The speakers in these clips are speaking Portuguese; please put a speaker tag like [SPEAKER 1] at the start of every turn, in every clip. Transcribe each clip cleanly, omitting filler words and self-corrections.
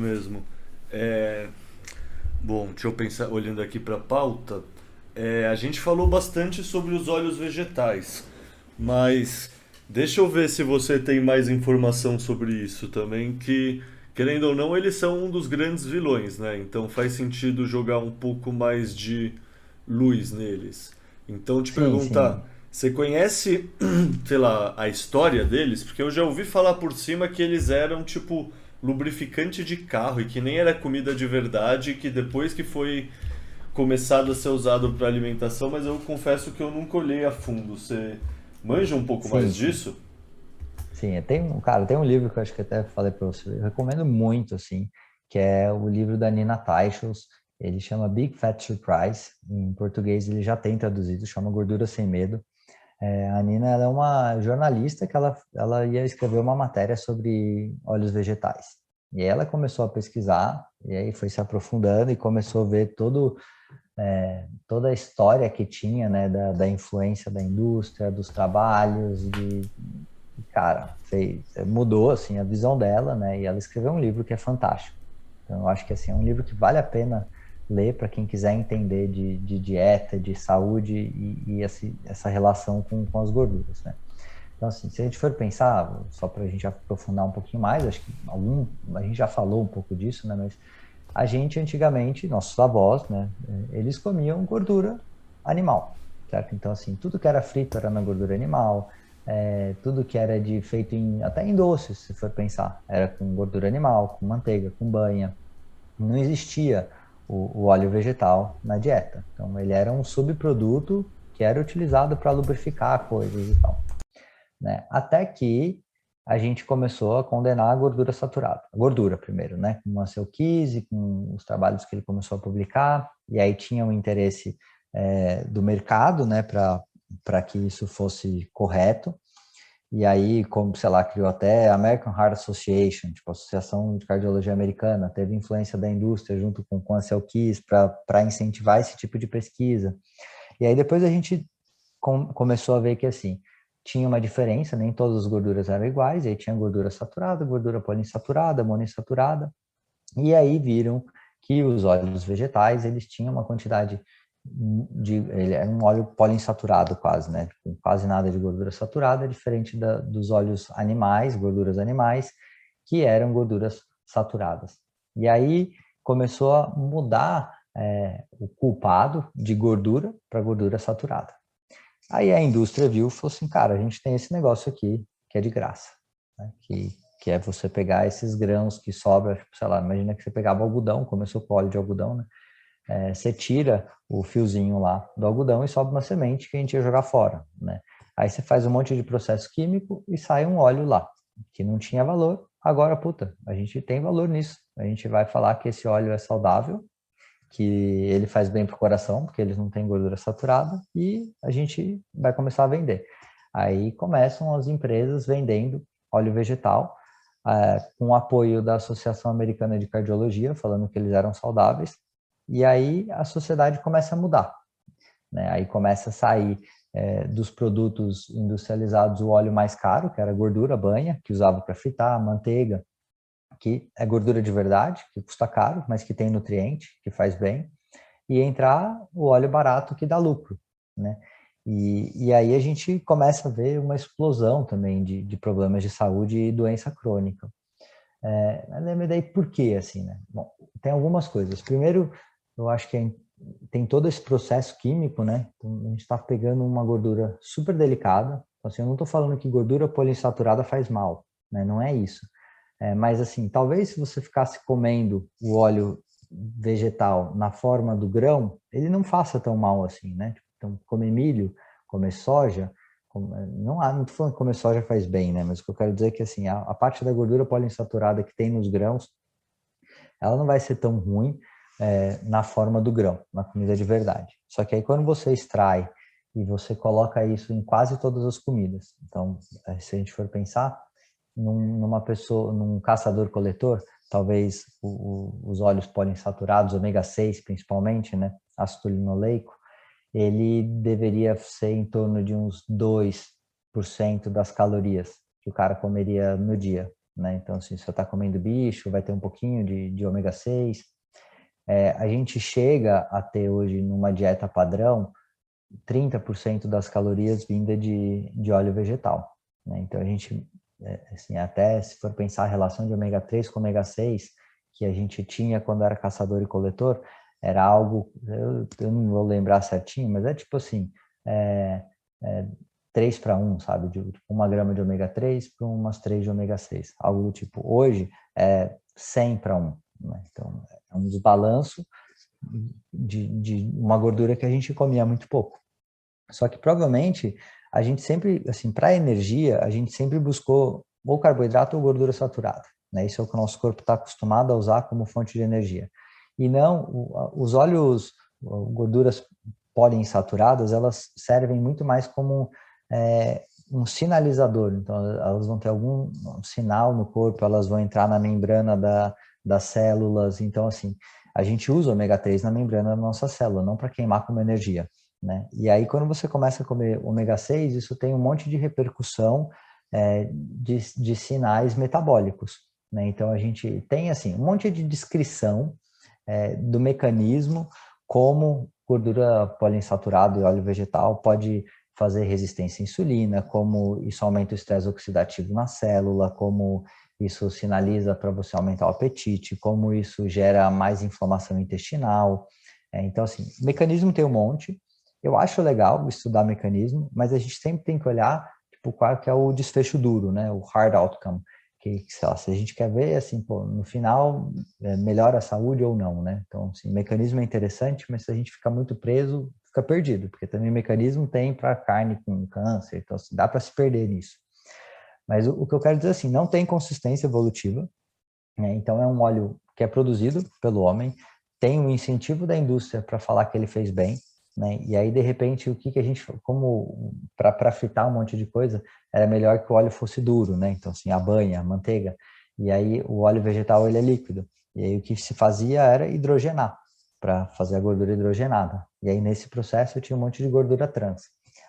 [SPEAKER 1] mesmo. É, bom, deixa eu pensar, olhando aqui para a pauta, a gente falou bastante sobre os óleos vegetais, mas deixa eu ver se você tem mais informação sobre isso também, que, querendo ou não, eles são um dos grandes vilões, né? Então faz sentido jogar um pouco mais de luz neles. Então te
[SPEAKER 2] Sim,
[SPEAKER 1] perguntar,
[SPEAKER 2] sim.
[SPEAKER 1] você conhece, sei lá, a história deles? Porque eu já ouvi falar por cima que eles eram tipo lubrificante de carro e que nem era comida de verdade, que depois que foi começado a ser usado para alimentação, mas eu confesso que eu nunca olhei a fundo. Você manja um pouco mais
[SPEAKER 2] Sim, sim.
[SPEAKER 1] disso?
[SPEAKER 2] Sim, tem um livro que eu acho que até falei para você, eu recomendo muito, assim, que é o livro da Nina Teicholz. Ele chama Big Fat Surprise. Em português ele já tem traduzido, chama Gordura Sem Medo. A Nina, ela é uma jornalista que ela ia escrever uma matéria sobre óleos vegetais. E aí ela começou a pesquisar, e aí foi se aprofundando e começou a ver toda a história que tinha, né, da influência da indústria, dos trabalhos, cara, mudou, assim, a visão dela, né, e ela escreveu um livro que é fantástico. Então, eu acho que, assim, é um livro que vale a pena ler para quem quiser entender de dieta, de saúde essa relação com as gorduras, né. Então, assim, se a gente for pensar, só para a gente aprofundar um pouquinho mais, acho que a gente já falou um pouco disso, né, mas a gente antigamente, nossos avós, né, eles comiam gordura animal, certo? Então, assim, tudo que era frito era na gordura animal, tudo que era feito até em doces, se for pensar, era com gordura animal, com manteiga, com banha. Não existia o óleo vegetal na dieta. Então, ele era um subproduto que era utilizado para lubrificar coisas e tal, né? Até que a gente começou a condenar a gordura saturada. A gordura primeiro, né? Com o Ansel Keys, com os trabalhos que ele começou a publicar, e aí tinha um interesse do mercado, né, para que isso fosse correto. E aí, como, sei lá, criou até a American Heart Association, tipo, a Associação de Cardiologia Americana, teve influência da indústria junto com o Ansel Keys para incentivar esse tipo de pesquisa. E aí depois a gente começou a ver que, assim, tinha uma diferença, nem todas as gorduras eram iguais, aí tinha gordura saturada, gordura poliinsaturada, monoinsaturada, e aí viram que os óleos vegetais, eles tinham uma quantidade ele é um óleo poliinsaturado quase, né? Com quase nada de gordura saturada, diferente dos óleos animais, gorduras animais, que eram gorduras saturadas. E aí começou a mudar o culpado de gordura para gordura saturada. Aí a indústria viu e falou assim, cara, a gente tem esse negócio aqui que é de graça, né? Que é você pegar esses grãos que sobra, tipo, sei lá, imagina que você pegava algodão, começou com óleo de algodão, né? Você tira o fiozinho lá do algodão e sobe uma semente que a gente ia jogar fora, né? Aí você faz um monte de processo químico e sai um óleo lá, que não tinha valor. Agora, puta, a gente tem valor nisso. A gente vai falar que esse óleo é saudável, que ele faz bem para o coração, porque eles não têm gordura saturada, e a gente vai começar a vender. Aí começam as empresas vendendo óleo vegetal, com o apoio da Associação Americana de Cardiologia, falando que eles eram saudáveis, e aí a sociedade começa a mudar, né? Aí começa a sair dos produtos industrializados o óleo mais caro, que era a gordura, a banha, que usava para fritar, manteiga, que é gordura de verdade, que custa caro, mas que tem nutriente, que faz bem, e entrar o óleo barato que dá lucro, né? E aí a gente começa a ver uma explosão também de problemas de saúde e doença crônica. Mas daí por quê, assim, né? Bom, tem algumas coisas. Primeiro, eu acho que tem todo esse processo químico, né? Então, a gente está pegando uma gordura super delicada. Então, assim, eu não estou falando que gordura poliinsaturada faz mal, né? Não é isso. Mas, assim, talvez se você ficasse comendo o óleo vegetal na forma do grão, ele não faça tão mal assim, né? Então, comer milho, comer soja, não estou falando que comer soja faz bem, né? Mas o que eu quero dizer é que, assim, a parte da gordura poliinsaturada que tem nos grãos, ela não vai ser tão ruim na forma do grão, na comida de verdade. Só que aí quando você extrai e você coloca isso em quase todas as comidas, então, se a gente for pensar, numa pessoa, num caçador-coletor, talvez os óleos poliinsaturados, ômega 6 principalmente, né, ácido linoleico, ele deveria ser em torno de uns 2% das calorias que o cara comeria no dia. né? Então, assim, se você está comendo bicho, vai ter um pouquinho de ômega 6. A gente chega a ter hoje, numa dieta padrão, 30% das calorias vinda de óleo vegetal, né? Então, a gente, assim, até se for pensar a relação de ômega 3 com ômega 6, que a gente tinha quando era caçador e coletor, era algo, eu não vou lembrar certinho, mas é tipo assim, é, é 3 para 1, sabe? De 1 grama de ômega 3 para umas 3 de ômega 6, algo do tipo. Hoje é 100 para 1, né? Então, é um desbalanço de uma gordura que a gente comia muito pouco. Só que provavelmente a gente sempre, assim, para energia, a gente sempre buscou ou carboidrato ou gordura saturada, né? Isso é o que o nosso corpo está acostumado a usar como fonte de energia. E não, os óleos, gorduras poliinsaturadas, elas servem muito mais como um sinalizador. Então, elas vão ter algum sinal no corpo, elas vão entrar na membrana das células. Então, assim, a gente usa o ômega 3 na membrana da nossa célula, não para queimar como energia, né? E aí, quando você começa a comer ômega 6, isso tem um monte de repercussão de sinais metabólicos, né? Então, a gente tem, assim, um monte de descrição do mecanismo como gordura poliinsaturada e óleo vegetal pode fazer resistência à insulina, como isso aumenta o estresse oxidativo na célula, como isso sinaliza para você aumentar o apetite, como isso gera mais inflamação intestinal. Então, assim, mecanismo tem um monte. Eu acho legal estudar mecanismo, mas a gente sempre tem que olhar tipo, qual que é o desfecho duro, né? O hard outcome. Que, sei lá, se a gente quer ver, assim, pô, no final, melhora a saúde ou não, né? Então, assim, mecanismo é interessante, mas se a gente ficar muito preso, fica perdido, porque também mecanismo tem para carne com câncer, então, assim, dá para se perder nisso. Mas o que eu quero dizer, assim, não tem consistência evolutiva, né? Então, é um óleo que é produzido pelo homem, tem um incentivo da indústria para falar que ele fez bem, né? E aí, de repente, o que a gente, como para fritar um monte de coisa, era melhor que o óleo fosse duro, né? Então, assim, a banha, a manteiga. E aí, o óleo vegetal, ele é líquido. E aí, o que se fazia era hidrogenar, para fazer a gordura hidrogenada. E aí, nesse processo, tinha um monte de gordura trans.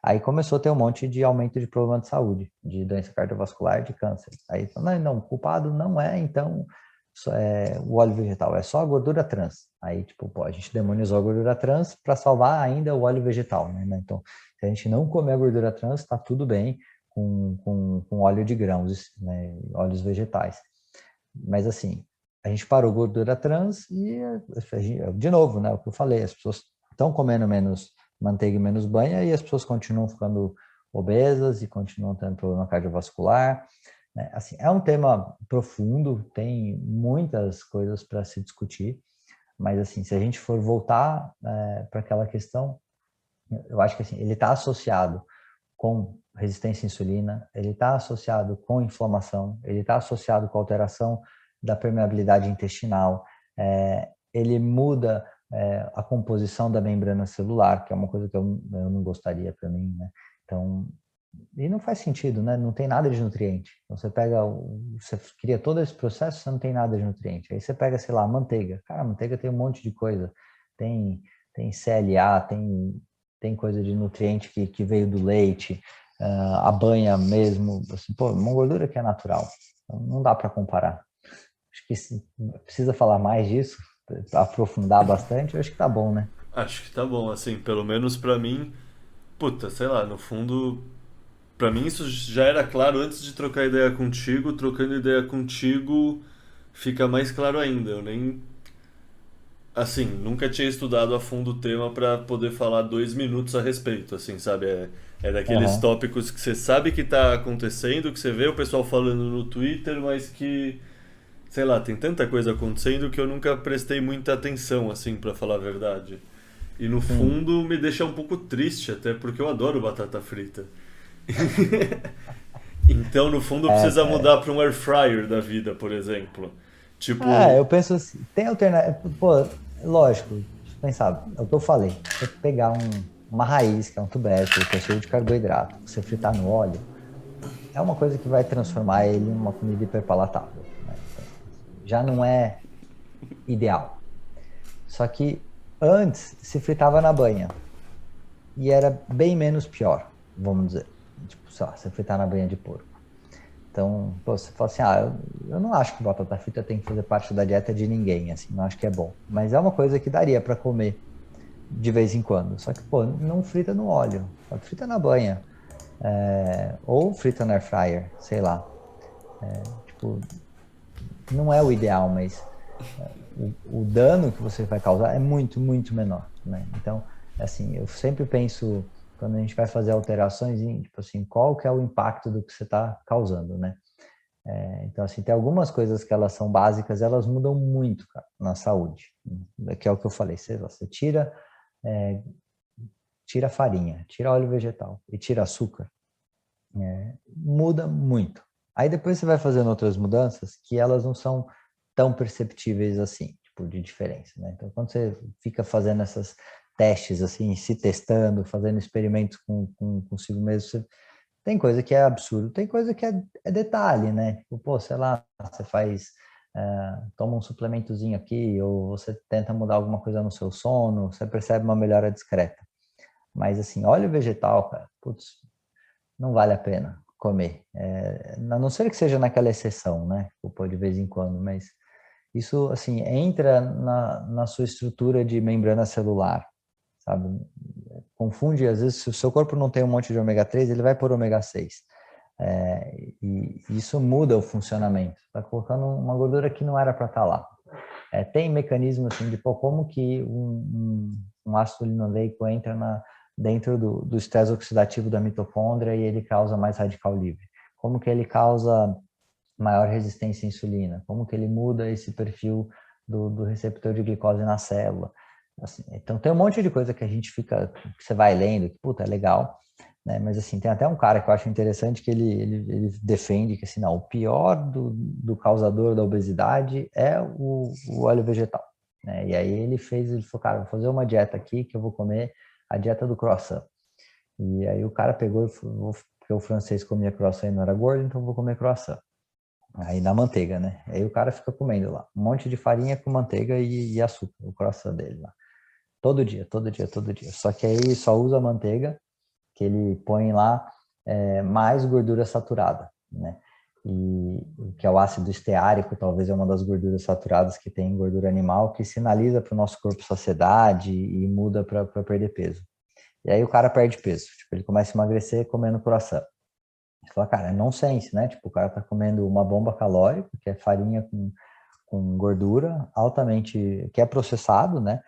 [SPEAKER 2] Aí começou a ter um monte de aumento de problema de saúde, de doença cardiovascular, de câncer. Aí, não, o culpado não é, então, o óleo vegetal, é só a gordura trans. Aí, tipo, pô, a gente demonizou a gordura trans para salvar ainda o óleo vegetal, né? Então, se a gente não comer a gordura trans, tá tudo bem com óleo de grãos, né? Óleos vegetais. Mas, assim, a gente parou gordura trans e, de novo, né? O que eu falei, as pessoas estão comendo menos manteiga e menos banha e as pessoas continuam ficando obesas e continuam tendo problema cardiovascular. Assim, é um tema profundo, tem muitas coisas para se discutir, mas assim, se a gente for voltar para aquela questão, eu acho que assim, ele está associado com resistência à insulina, ele está associado com inflamação, ele está associado com alteração da permeabilidade intestinal, ele muda a composição da membrana celular, que é uma coisa que eu não gostaria para mim, né? Então, e não faz sentido, né? Não tem nada de nutriente. Então você pega, você cria todo esse processo, você não tem nada de nutriente. Aí você pega, sei lá, a manteiga. Cara, a manteiga tem um monte de coisa. Tem CLA, tem coisa de nutriente que veio do leite, a banha mesmo, assim, pô, uma gordura que é natural. Então, não dá para comparar. Acho que precisa falar mais disso, aprofundar bastante, eu acho que tá bom, né?
[SPEAKER 1] Acho que tá bom, assim, pelo menos pra mim, puta, sei lá, no fundo, pra mim isso já era claro antes de trocar ideia contigo, trocando ideia contigo fica mais claro ainda. Eu nem, assim, nunca tinha estudado a fundo o tema pra poder falar 2 minutos a respeito, assim, sabe? É daqueles
[SPEAKER 2] Aham.
[SPEAKER 1] tópicos que você sabe que tá acontecendo, que você vê o pessoal falando no Twitter, mas que, sei lá, tem tanta coisa acontecendo que eu nunca prestei muita atenção, assim, pra falar a verdade. E no
[SPEAKER 2] Sim.
[SPEAKER 1] fundo me deixa um pouco triste, até porque eu adoro batata frita. Então, no fundo, precisa
[SPEAKER 2] É,
[SPEAKER 1] mudar para um air fryer da vida, por exemplo. Tipo,
[SPEAKER 2] eu penso assim, tem alternativa, pô, lógico, deixa eu pensar, é o que eu falei, você pegar uma raiz, que é um tubérculo, que é cheio de carboidrato, você fritar no óleo, é uma coisa que vai transformar ele em uma comida hiperpalatável, né? Então, assim, já não é ideal. Só que antes se fritava na banha e era bem menos pior, vamos dizer. Tipo, sei lá, você fritar na banha de porco. Então, pô, você fala assim, eu não acho que batata frita tem que fazer parte da dieta de ninguém, assim, não acho que é bom. Mas é uma coisa que daria para comer de vez em quando. Só que, pô, não frita no óleo, frita na banha. Ou frita na air fryer, sei lá. Tipo, não é o ideal, mas o dano que você vai causar é muito, muito menor, né? Então, assim, eu sempre penso, quando a gente vai fazer alterações, em, tipo assim, qual que é o impacto do que você está causando, né? Então, assim, tem algumas coisas que elas são básicas, elas mudam muito, cara, na saúde. Que é o que eu falei, você é, tira farinha, tira óleo vegetal e tira açúcar, muda muito. Aí depois você vai fazendo outras mudanças que elas não são tão perceptíveis assim, tipo, de diferença, né? Então, quando você fica fazendo essas testes, assim, se testando, fazendo experimentos consigo mesmo, tem coisa que é absurdo, tem coisa que é detalhe, né? Tipo, pô, sei lá, você faz, toma um suplementozinho aqui, ou você tenta mudar alguma coisa no seu sono, você percebe uma melhora discreta. Mas, assim, óleo vegetal, cara, putz, não vale a pena comer. A não ser que seja naquela exceção, né? Tipo, de vez em quando, mas isso, assim, entra na sua estrutura de membrana celular, sabe? Confunde, às vezes, se o seu corpo não tem um monte de ômega 3, ele vai por ômega 6. E isso muda o funcionamento. Está colocando uma gordura que não era para estar lá. Tem mecanismo assim de pô, como que um ácido linoleico entra dentro do estresse oxidativo da mitocôndria e ele causa mais radical livre. Como que ele causa maior resistência à insulina? Como que ele muda esse perfil do receptor de glicose na célula? Assim, então tem um monte de coisa que a gente fica, que você vai lendo, que puta, é legal, né? Mas assim, tem até um cara que eu acho interessante que ele defende que assim, não, o pior do causador da obesidade é o óleo vegetal, né? E aí ele falou, cara, vou fazer uma dieta aqui que eu vou comer a dieta do croissant. E aí o cara pegou e falou, porque o francês comia croissant e não era gordo, então eu vou comer croissant. Aí na manteiga, né? Aí o cara fica comendo lá, um monte de farinha com manteiga e açúcar, o croissant dele lá. Todo dia, todo dia, todo dia. Só que aí só usa manteiga, que ele põe lá mais gordura saturada, né? E que é o ácido esteárico, talvez é uma das gorduras saturadas que tem em gordura animal, que sinaliza para o nosso corpo saciedade e muda para perder peso. E aí o cara perde peso, tipo, ele começa a emagrecer comendo croissant. Você fala, cara, é nonsense, né? Tipo, o cara tá comendo uma bomba calórica, que é farinha com gordura, altamente, que é processado, né?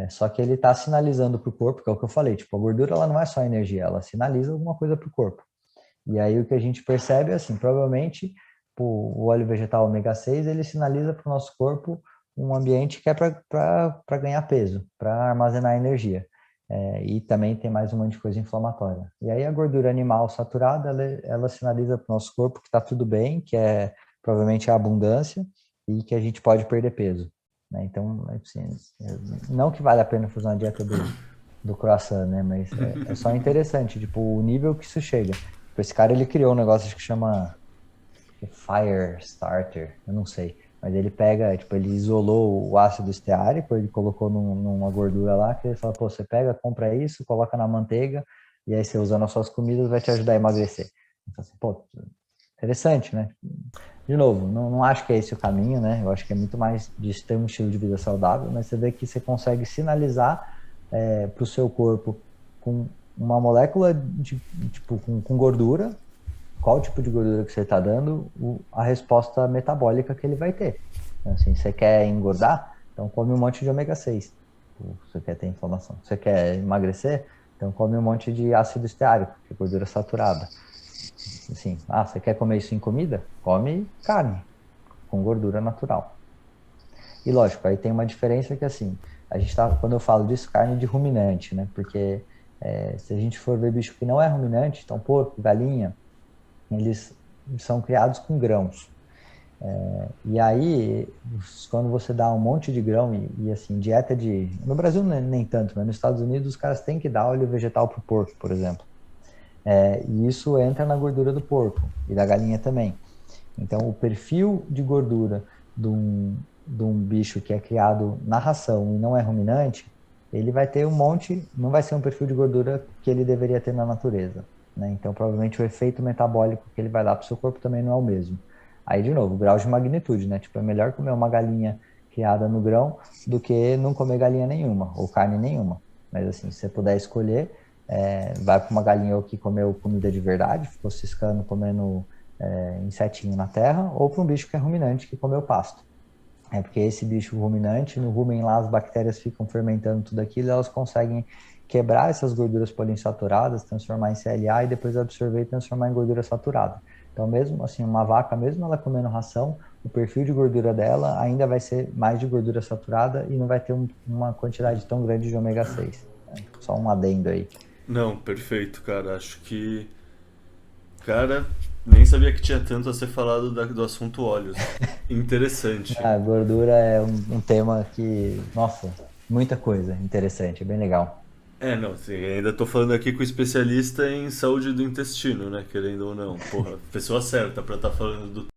[SPEAKER 2] Só que ele está sinalizando para o corpo, que é o que eu falei, tipo, a gordura ela não é só energia, ela sinaliza alguma coisa para o corpo. E aí o que a gente percebe é assim, provavelmente o óleo vegetal ômega 6 ele sinaliza para o nosso corpo um ambiente que é para ganhar peso, para armazenar energia. E também tem mais um monte de coisa inflamatória. E aí a gordura animal saturada, ela sinaliza para o nosso corpo que está tudo bem, que é provavelmente a abundância e que a gente pode perder peso, né? Então, assim, não que vale a pena fazer uma dieta do croissant, né? Mas é só interessante, tipo, o nível que isso chega. Esse cara, ele criou um negócio que chama Fire Starter, eu não sei. Mas ele pega, tipo, ele isolou o ácido esteárico, ele colocou numa gordura lá, que ele fala, pô, você pega, compra isso, coloca na manteiga, e aí você usando as suas comidas vai te ajudar a emagrecer. Então, assim, pô, interessante, né? De novo, não acho que é esse o caminho, né? Eu acho que é muito mais de ter um estilo de vida saudável, mas você vê que você consegue sinalizar para o seu corpo com uma molécula tipo com gordura, qual tipo de gordura que você está dando, a resposta metabólica que ele vai ter. Então, assim, você quer engordar? Então come um monte de ômega 6. Você quer ter inflamação. Você quer emagrecer? Então come um monte de ácido esteárico, que é gordura saturada. Assim, você quer comer isso em comida? Come carne, com gordura natural. E lógico, aí tem uma diferença que assim, quando eu falo disso, carne de ruminante, né? Porque se a gente for ver bicho que não é ruminante, então porco, galinha, eles são criados com grãos. E aí, quando você dá um monte de grão e assim, dieta de... No Brasil nem tanto, mas nos Estados Unidos os caras têm que dar óleo vegetal pro porco, por exemplo. E isso entra na gordura do porco e da galinha também. Então, o perfil de gordura de um bicho que é criado na ração e não é ruminante, ele vai ter um monte, não vai ser um perfil de gordura que ele deveria ter na natureza. né? Então, provavelmente o efeito metabólico que ele vai dar para o seu corpo também não é o mesmo. Aí, de novo, grau de magnitude, né? Tipo, é melhor comer uma galinha criada no grão do que não comer galinha nenhuma, ou carne nenhuma. Mas, assim, se você puder escolher, vai para uma galinha que comeu comida de verdade, ficou ciscando, comendo insetinho na terra, ou para um bicho que é ruminante, que comeu pasto. É porque esse bicho ruminante, no rumen lá as bactérias ficam fermentando tudo aquilo, e elas conseguem quebrar essas gorduras poliinsaturadas, transformar em CLA e depois absorver e transformar em gordura saturada. Então, mesmo assim, uma vaca, mesmo ela comendo ração, o perfil de gordura dela ainda vai ser mais de gordura saturada e não vai ter uma quantidade tão grande de ômega 6. Né? Só um adendo aí.
[SPEAKER 1] Não, perfeito, cara. Acho que. Cara, nem sabia que tinha tanto a ser falado do assunto óleos. Interessante.
[SPEAKER 2] A gordura é um tema que, nossa, muita coisa interessante, é bem legal.
[SPEAKER 1] É, não, assim, ainda tô falando aqui com o especialista em saúde do intestino, né? Querendo ou não. Porra, pessoa certa pra estar falando do